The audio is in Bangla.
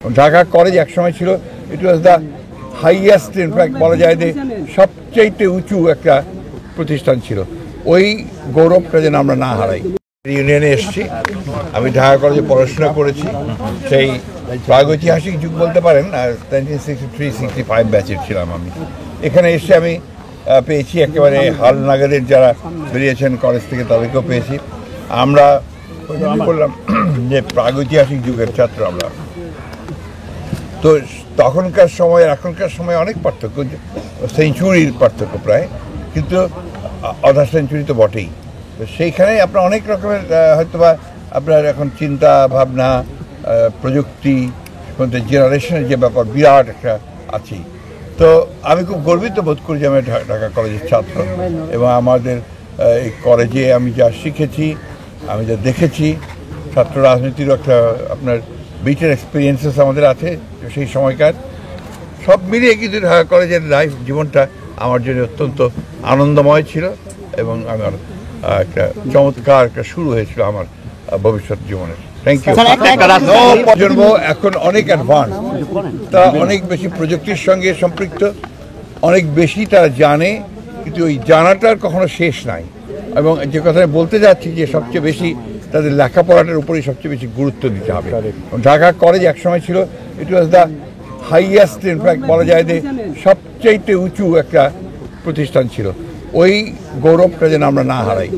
ঢাকা কলেজ একসময় ছিল, ইট ওয়াজ দ্য হাইয়েস্ট, ইনফ্যাক্ট বলা যায় যে সবচেয়ে উঁচু একটা প্রতিষ্ঠান ছিল। ওই গৌরবটা যেন আমরা না হারাই। ইউনিয়নে এসেছি, আমি ঢাকা কলেজে পড়াশোনা করেছি, সেই প্রাগৈতিহাসিক যুগ বলতে পারেন, 1963-65 ব্যাচের ছিলাম আমি। এখানে এসে আমি পেয়েছি একেবারে হাল নাগাদের যারা বেরিয়েছেন কলেজ থেকে তাদেরকেও পেয়েছি। আমরা বললাম যে প্রাগৈতিহাসিক যুগের ছাত্র আমরা। তো তখনকার সময় এখনকার সময় অনেক পার্থক্য, সেঞ্চুরির পার্থক্য প্রায়, কিন্তু আধা সেঞ্চুরি তো বটেই। তো সেইখানে আপনার অনেক রকমের হয়তোবা আপনার এখন চিন্তা ভাবনা, প্রযুক্তি, জেনারেশনের যে ব্যাপার বিরাট একটা আছেই। তো আমি খুব গর্বিত বোধ করি যে আমি ঢাকা কলেজের ছাত্র, এবং আমাদের এই কলেজে আমি যা শিখেছি, আমি যা দেখেছি, ছাত্র রাজনীতিরও একটা আপনার বিটের এক্সপিরিয়েন্সেস আমাদের আছে সেই সময়কার, সব মিলিয়ে কিন্তু ঢাকা কলেজের লাইফ জীবনটা আমার জন্য অত্যন্ত আনন্দময় ছিল, এবং আমার একটা চমৎকার একটা শুরু হয়েছিল আমার ভবিষ্যৎ জীবনের। Thank you. প্রজন্ম এখন অনেক অ্যাডভান্স, তারা অনেক বেশি প্রযুক্তির সঙ্গে সম্পৃক্ত, অনেক বেশি তারা জানে, কিন্তু ওই জানাটার কখনো শেষ নাই। এবং যে কথা বলতে যাচ্ছি যে সবচেয়ে বেশি তাদের লেখাপড়াটার উপরেই সবচেয়ে বেশি গুরুত্ব দিতে হবে। ঢাকা কলেজ একসময় ছিল, ইট ওয়াজ দ্য হাইয়েস্ট, ইনফ্যাক্ট বলা যায় যে সবচেয়ে উঁচু একটা প্রতিষ্ঠান ছিল। ওই গৌরবটা যেন আমরা না হারাই।